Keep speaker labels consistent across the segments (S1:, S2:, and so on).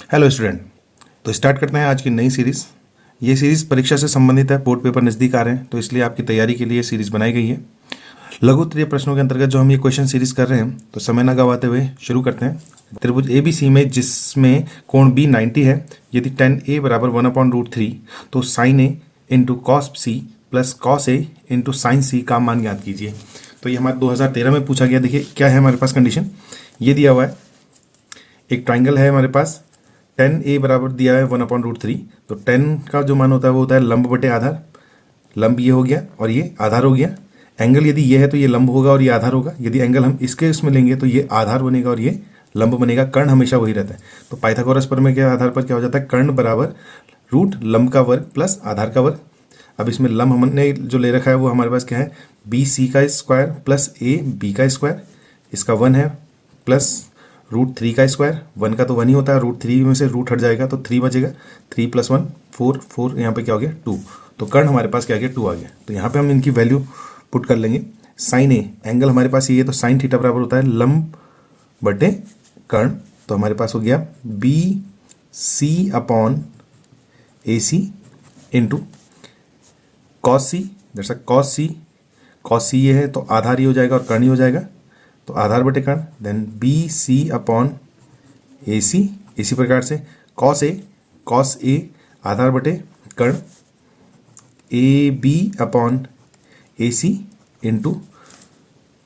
S1: Hello student. तो start करते हैं आज की नई सीरीज़। ये सीरीज़ परीक्षा से संबंधित है, बोर्ड पेपर नज़दीक आ रहे हैं तो इसलिए आपकी तैयारी के लिए सीरीज़ बनाई गई है। लघु त्रिय प्रश्नों के अंतर्गत जो हम ये क्वेश्चन सीरीज़ कर रहे हैं, तो समय न गवाते हुए शुरू करते हैं। त्रिभुज ए बी सी में जिसमें कोण बी 90 है, यदि tan a बराबर 1/√3 तो sin a into cos C plus cos A into sine C का मान ज्ञात कीजिए। तो ये हमारे 2013 में पूछा गया। देखिए क्या है हमारे पास कंडीशन, ये दिया हुआ है एक ट्राइंगल है हमारे पास, tan a बराबर दिया है 1/√3। तो tan का जो मान होता है वो होता है लंब बटे आधार। लंब ये हो गया और ये आधार हो गया। एंगल यदि ये है तो ये लंब होगा और ये आधार होगा। यदि एंगल हम इसके इसमें लेंगे तो ये आधार बनेगा और ये लंब बनेगा। कर्ण हमेशा वही रहता है। तो पाइथागोरस प्रमेय के आधार पर क्या हो जाता है, कर्ण बराबर रूट लंब का वर्ग प्लस आधार का वर्ग। अब इसमें लंब हमने जो ले रखा है वो हमारे पास क्या है, बी सी का स्क्वायर प्लस ए बी का स्क्वायर, इसका 1 है, प्लस √3 का स्क्वायर। 1 का तो 1 ही होता है, √3 में से रूट हट जाएगा तो 3 बचेगा। 3 + 1 4, 4 यहाँ पे क्या हो गया 2। तो कर्ण हमारे पास क्या आ गया 2 आ गया। तो यहाँ पे हम इनकी वैल्यू पुट कर लेंगे। साइन ए एंगल हमारे पास ये है तो साइन थीटा बराबर होता है लंब बटे कर्ण। तो हमारे पास हो गया B C upon A C into cos सी। दर्शक कॉस सी ये है तो आधार ही हो जाएगा और कर्ण ही हो जाएगा, तो आधार बटे कर्ण। Then B C upon A C. इसी प्रकार से कॉस ए आधार बटे कर्ण, A B upon A C into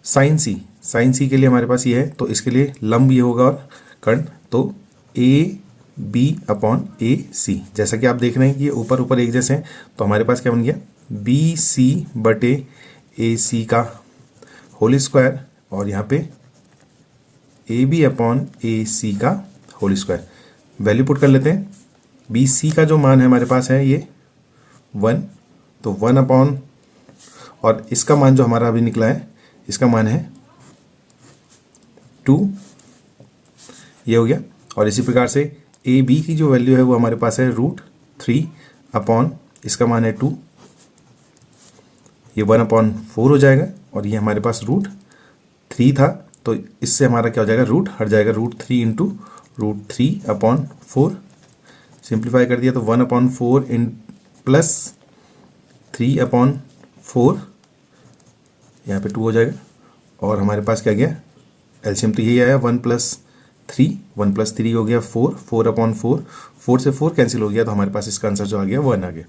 S1: sine C. Sine C के लिए हमारे पास ये है तो इसके लिए लंब ये होगा और कर्ण, तो ए बी अपॉन ए सी। जैसा कि आप देख रहे हैं कि ये ऊपर ऊपर एक जैसे हैं, तो हमारे पास क्या बन गया बी सी बटे ए सी का होल स्क्वायर और यहाँ पे ए बी अपॉन ए सी का होल स्क्वायर। वैल्यू पुट कर लेते हैं। बी सी का जो मान है हमारे पास है ये 1, तो 1 अपॉन, और इसका मान जो हमारा अभी निकला है इसका मान है 2, ये हो गया। और इसी प्रकार से ए बी की जो वैल्यू है वो हमारे पास है √3 अपॉन, इसका मान है 2, ये 1/4 हो जाएगा। और ये हमारे पास √3 था तो इससे हमारा क्या हो जाएगा, रूट हट जाएगा, √3 इंटू √3/4। सिंप्लीफाई कर दिया तो 1/4 इन प्लस 3/4, यहाँ पे 2 हो जाएगा। और हमारे पास क्या गया, एलसीएम तो यही आया 1 + 3, 1 + 3 हो गया 4, 4/4, 4 से 4 कैंसिल हो गया तो हमारे पास इसका आंसर जो आ गया 1 आ गया।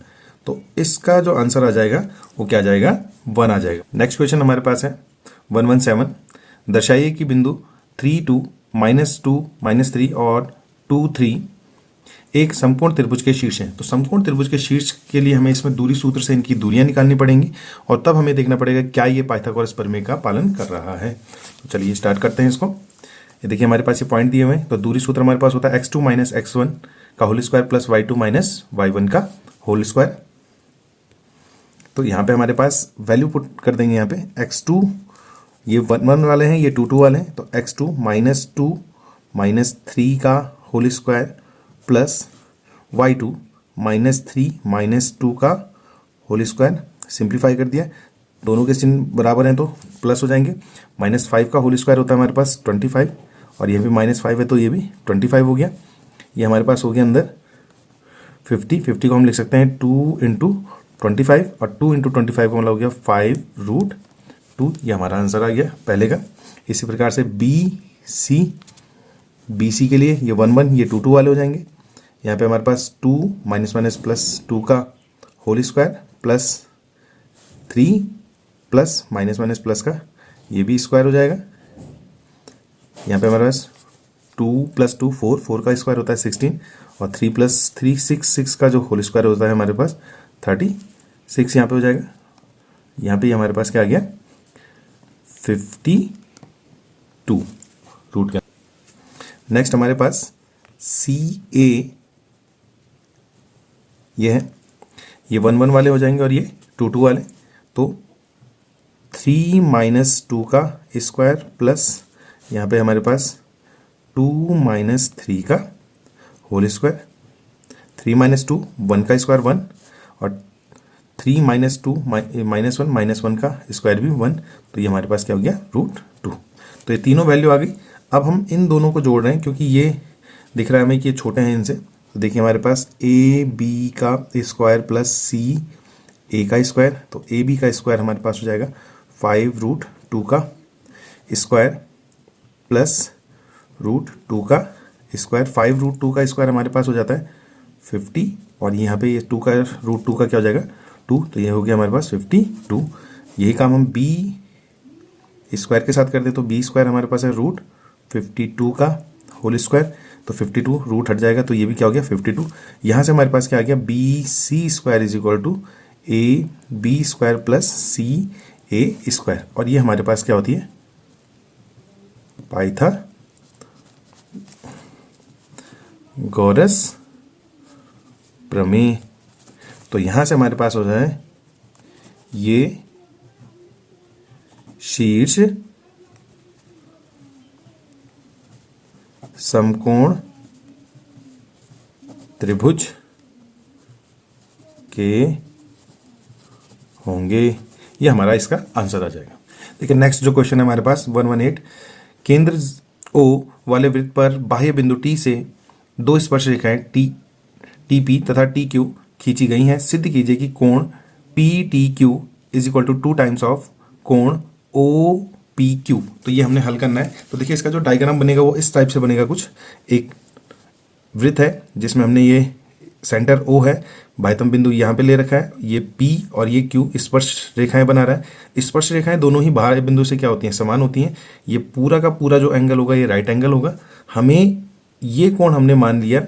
S1: तो इसका जो आंसर आ जाएगा वो क्या आ जाएगा, 1 आ जाएगा। नेक्स्ट क्वेश्चन हमारे पास है 117। दर्शाइए कि बिंदु 3, 2, -2, -3 और 2, 3 एक समकोण त्रिभुज के शीर्ष हैं। तो समकोण त्रिभुज के शीर्ष के लिए हमें इसमें दूरी सूत्र से इनकी दूरियां निकालनी पड़ेंगी और तब हमें देखना पड़ेगा क्या ये पाइथागोरस प्रमेय का पालन कर रहा है। तो चलिए स्टार्ट करते हैं इसको। ये देखिए हमारे पास ये पॉइंट दिए हुए हैं, तो दूरी सूत्र हमारे पास होता है x2 - x1 का whole square plus y2 - y1 का होल स्क्वायर। तो यहाँ पे हमारे पास वैल्यू पुट कर देंगे। यहाँ पे x2 ये 1 1 वाले हैं, ये 2 2 वाले हैं, तो x2 - 2 - 3 का होल स्क्वायर प्लस y2 -3 - 2 का होल स्क्वायर। सिंप्लीफाई कर दिया, दोनों के चिन्ह बराबर हैं तो प्लस हो जाएंगे। -5 का होल स्क्वायर होता है हमारे पास 25, और ये भी -5 है तो ये भी 25 हो गया। ये हमारे पास हो गया अंदर 50 को हम लिख सकते हैं 2 × 25, और 2 × 25 का मतलब हो गया 5√2। ये हमारा आंसर आ गया पहले का। इसी प्रकार से बी सी के लिए ये 1 1, ये 2 2 वाले हो जाएंगे। यहाँ पे हमारे पास 2 -++2 का होल स्क्वायर प्लस 3 प्लस -+ का ये भी स्क्वायर हो जाएगा। यहाँ पे हमारे पास 2 + 2 4, 4 का स्क्वायर होता है 16, और 3 + 3 6, 6 का जो होल स्क्वायर होता है हमारे पास 36 यहाँ पे हो जाएगा। यहाँ पे हमारे पास क्या आ गया 52 रूट का। नेक्स्ट हमारे पास CA ये है, ये 1 1 वाले हो जाएंगे और ये 2 2 वाले, तो 3 - 2 का स्क्वायर प्लस यहाँ पे हमारे पास 2 - 3 का होल स्क्वायर। 3 - 2 1 का स्क्वायर 1, और 3 - 2 -1 का स्क्वायर भी 1, तो ये हमारे पास क्या हो गया √2। तो ये तीनों वैल्यू आ गई। अब हम इन दोनों को जोड़ रहे हैं क्योंकि ये दिख रहा है हमें कि ये छोटे हैं इनसे, तो देखिए हमारे पास ए बी का स्क्वायर प्लस सी ए का स्क्वायर, तो ए बी का स्क्वायर हमारे पास हो जाएगा 5√2 का स्क्वायर प्लस √2 का स्क्वायर। 5√2 का स्क्वायर हमारे पास हो जाता है 50, और यहाँ पे ये 2 का √2 का क्या हो जाएगा 2, तो ये हो गया हमारे पास 52। यही काम हम बी स्क्वायर के साथ कर दे, तो बी स्क्वायर हमारे पास है √52 का होल स्क्वायर, तो 52 रूट हट जाएगा, तो ये भी क्या हो गया 52। यहाँ से हमारे पास क्या आ गया B C square is equal to A B square plus C A square, और ये हमारे पास क्या होती है पाइथागोरस प्रमेय। तो यहां से हमारे पास हो जाए ये शीर्ष समकोण त्रिभुज के होंगे, ये हमारा इसका आंसर आ जाएगा। देखिए नेक्स्ट जो क्वेश्चन है हमारे पास 118, केंद्र ओ वाले वृत्त पर बाह्य बिंदु टी से दो स्पर्श रेखाएं टी पी तथा टी क्यू खींची गई हैं। सिद्ध कीजिए कि कोण P T Q is equal to 2 times of कोण ओ पी क्यू। तो ये हमने हल करना है। तो देखिए इसका जो डायग्राम बनेगा वो इस टाइप से बनेगा। कुछ एक वृत्त है जिसमें हमने ये सेंटर ओ है, बाह्यतम बिंदु यहाँ पे ले रखा है, ये P और ये Q स्पर्श रेखाएं बना रहा है। स्पर्श रेखाएं दोनों ही बाह्य बिंदु से क्या होती हैं समान होती हैं। ये पूरा का पूरा जो एंगल होगा ये राइट एंगल होगा। हमें ये कोण हमने मान लिया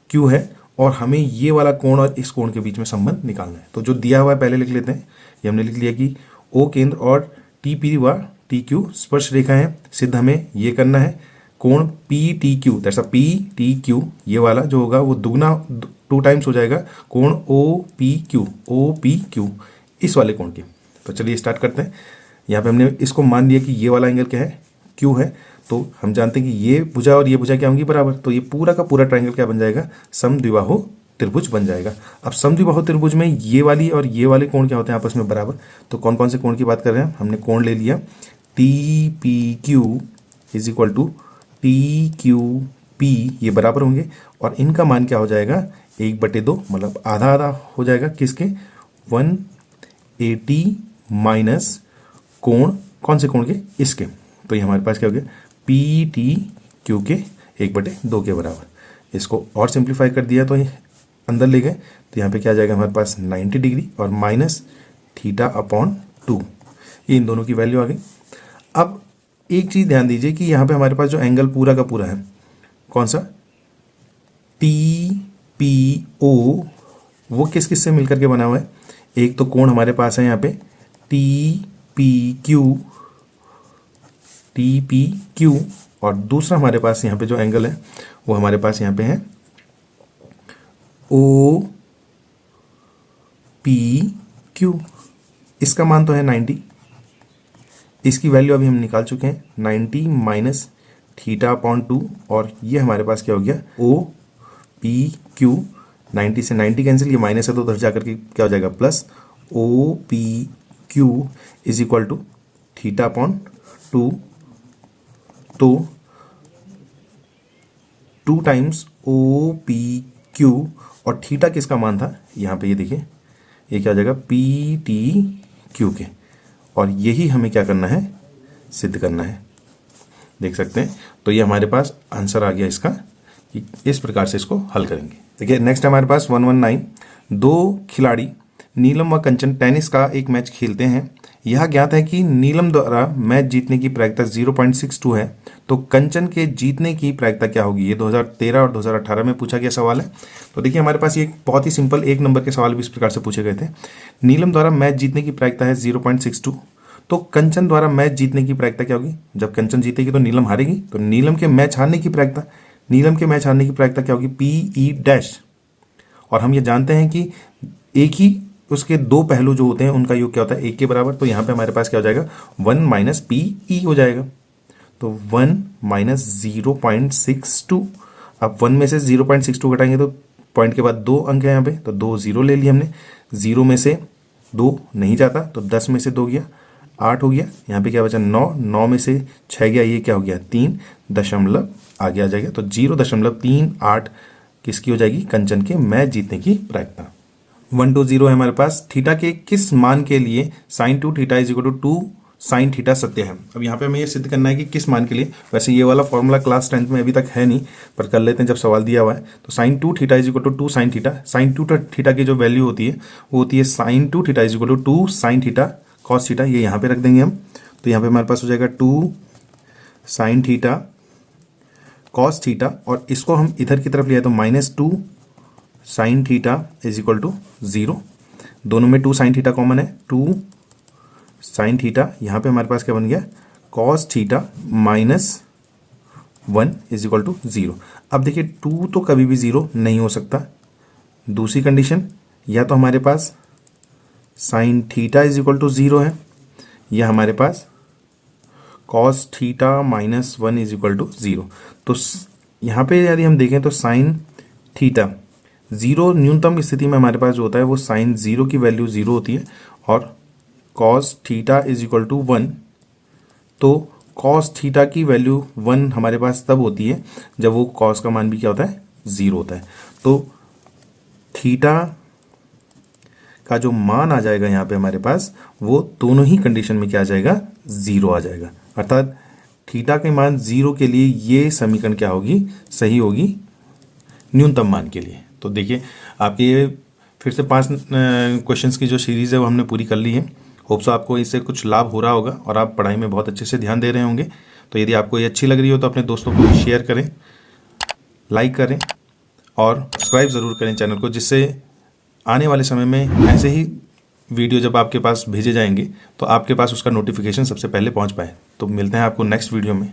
S1: Q है, और हमें ये वाला कोण और इस कोण के बीच में संबंध निकालना है। तो जो दिया हुआ है पहले लिख लेते हैं। ये हमने लिख लिया कि O केंद्र और TP व TQ स्पर्श रेखा है। सिद्ध हमें ये करना है कोण PTQ, दैट्स अ PTQ, ये वाला जो होगा वो दुगना 2 टाइम्स हो जाएगा कोण OPQ इस वाले कोण की। तो चलिए स्टार्ट करते हैं। यहाँ पे हमने इसको मान लिया कि ये वाला एंगल क्या है Q है। तो हम जानते हैं कि ये भुजा और ये भुजा क्या होंगी बराबर, तो ये पूरा का पूरा ट्रायंगल क्या बन जाएगा समद्विबाहु त्रिभुज बन जाएगा। अब समद्विबाहु त्रिभुज में ये वाली और ये वाले कोण क्या होते हैं आपस में बराबर। तो कौन कौन से कोण की बात कर रहे हैं, हमने कोण ले लिया TPQ is equal to TQP, ये बराबर होंगे, और इनका मान क्या हो जाएगा 1/2, मतलब आधा आधा हो जाएगा किसके 180 माइनस कोण कौन से कोण के इसके। तो ये हमारे पास क्या हो गया PTQ के 1/2 के बराबर। इसको और सिंप्लीफाई कर दिया तो ये अंदर ले गए, तो यहाँ पे क्या आ जाएगा हमारे पास 90 डिग्री और माइनस θ/2, ये इन दोनों की वैल्यू आ गई। अब एक चीज़ ध्यान दीजिए कि यहाँ पे हमारे पास जो एंगल पूरा का पूरा है कौन सा TPO, वो किस किस से मिलकर के बना हुआ है। एक तो कोण हमारे पास है यहाँ पे TPQ, और दूसरा हमारे पास यहाँ पे जो एंगल है वो हमारे पास यहाँ पे है OPQ। इसका मान तो है 90, इसकी वैल्यू अभी हम निकाल चुके हैं 90 माइनस θ/2, और ये हमारे पास क्या हो गया OPQ। 90 से 90 कैंसिल, ये माइनस है तो उधर जाकर के क्या हो जाएगा plus OPQ is equal to θ/2। तो 2 टाइम्स OPQ, और थीटा किसका मान था यहाँ पे, ये देखिए ये क्या हो जाएगा PTQ के, और यही हमें क्या करना है सिद्ध करना है। देख सकते हैं। तो ये हमारे पास आंसर आ गया इसका, कि इस प्रकार से इसको हल करेंगे। देखिए नेक्स्ट हमारे पास 119, 2 खिलाड़ी नीलम व कंचन टेनिस का एक मैच खेलते हैं। यह ज्ञात है कि नीलम द्वारा मैच जीतने की प्रायिकता 0.62 है, तो कंचन के जीतने की प्रायिकता क्या होगी। ये 2013 और 2018 में पूछा गया सवाल है। तो देखिए हमारे पास ये बहुत ही सिंपल 1 नंबर के सवाल भी इस प्रकार से पूछे गए थे। नीलम द्वारा मैच जीतने की प्रायिकता है 0.62, तो कंचन द्वारा मैच जीतने की प्रायिकता क्या होगी। जब कंचन जीतेगी तो नीलम हारेगी, तो नीलम के मैच हारने की प्रायिकता क्या होगी PE-, और हम ये जानते हैं कि एक ही उसके 2 पहलू जो होते हैं उनका योग क्या होता है 1 के बराबर। तो यहाँ पे हमारे पास क्या हो जाएगा 1 माइनस PE हो जाएगा, तो 1 माइनस 0.62। अब 1 में से 0.62 घटाएंगे तो पॉइंट के बाद 2 अंक है यहाँ पे, तो 2 0 ले लिए हमने। 0 में से 2 नहीं जाता, तो 10 में से 2 गया 8 हो गया। यहाँ पे क्या बचा 9 में से 6 गया, ये क्या हो गया 3.8। आगे आ जाएगा। तो 0.38 किसकी हो जाएगी, कंचन के मैच जीतने की प्रायिकता। 120 है हमारे पास। थीटा के किस मान के लिए sine 2 theta is equal to 2 sine theta सत्य है। अब यहाँ पे हमें ये सिद्ध करना है कि किस मान के लिए। वैसे ये वाला फॉर्मूला क्लास 10th में अभी तक है नहीं, पर कर लेते हैं जब सवाल दिया हुआ है। तो sine 2 theta is equal to 2 sine theta. Sine 2 theta की जो वैल्यू होती है वो होती है sine 2 theta is equal to 2 sine theta cos theta. ये यहाँ पे रख देंगे हम। तो यहाँ पे हमारे पास हो जाएगा 2 साइन थीटा कॉस थीटा, और इसको हम इधर की तरफ लिया तो -2 sine theta is equal to 0। दोनों में 2 साइन थीटा कॉमन है, 2 साइन थीटा। यहाँ पे हमारे पास क्या बन गया, cos theta -1 is equal to 0। अब देखिए 2 तो कभी भी 0 नहीं हो सकता। दूसरी कंडीशन, या तो हमारे पास sine theta is equal to 0 है, या हमारे पास cos theta -1 is equal to 0। तो यहाँ पे यदि हम देखें तो साइन थीटा 0 न्यूनतम स्थिति में हमारे पास जो होता है वो साइन 0 की वैल्यू 0 होती है, और cos theta is equal to 1। तो कॉस थीटा की वैल्यू 1 हमारे पास तब होती है जब वो कॉस का मान भी क्या होता है, 0 होता है। तो थीटा का जो मान आ जाएगा यहाँ पे हमारे पास, वो दोनों ही कंडीशन में क्या आ जाएगा, 0 आ जाएगा। अर्थात थीटा के मान 0 के लिए ये समीकरण क्या होगी, सही होगी न्यूनतम मान के लिए। तो देखिए आपके ये फिर से 5 क्वेश्चंस की जो सीरीज़ है वो हमने पूरी कर ली है। होप सो आपको इससे कुछ लाभ हो रहा होगा और आप पढ़ाई में बहुत अच्छे से ध्यान दे रहे होंगे। तो यदि आपको ये अच्छी लग रही हो तो अपने दोस्तों को शेयर करें, लाइक करें और सब्सक्राइब ज़रूर करें चैनल को, जिससे आने वाले समय में ऐसे ही वीडियो जब आपके पास भेजे जाएंगे तो आपके पास उसका नोटिफिकेशन सबसे पहले पहुंच पाए। तो मिलते हैं आपको नेक्स्ट वीडियो में।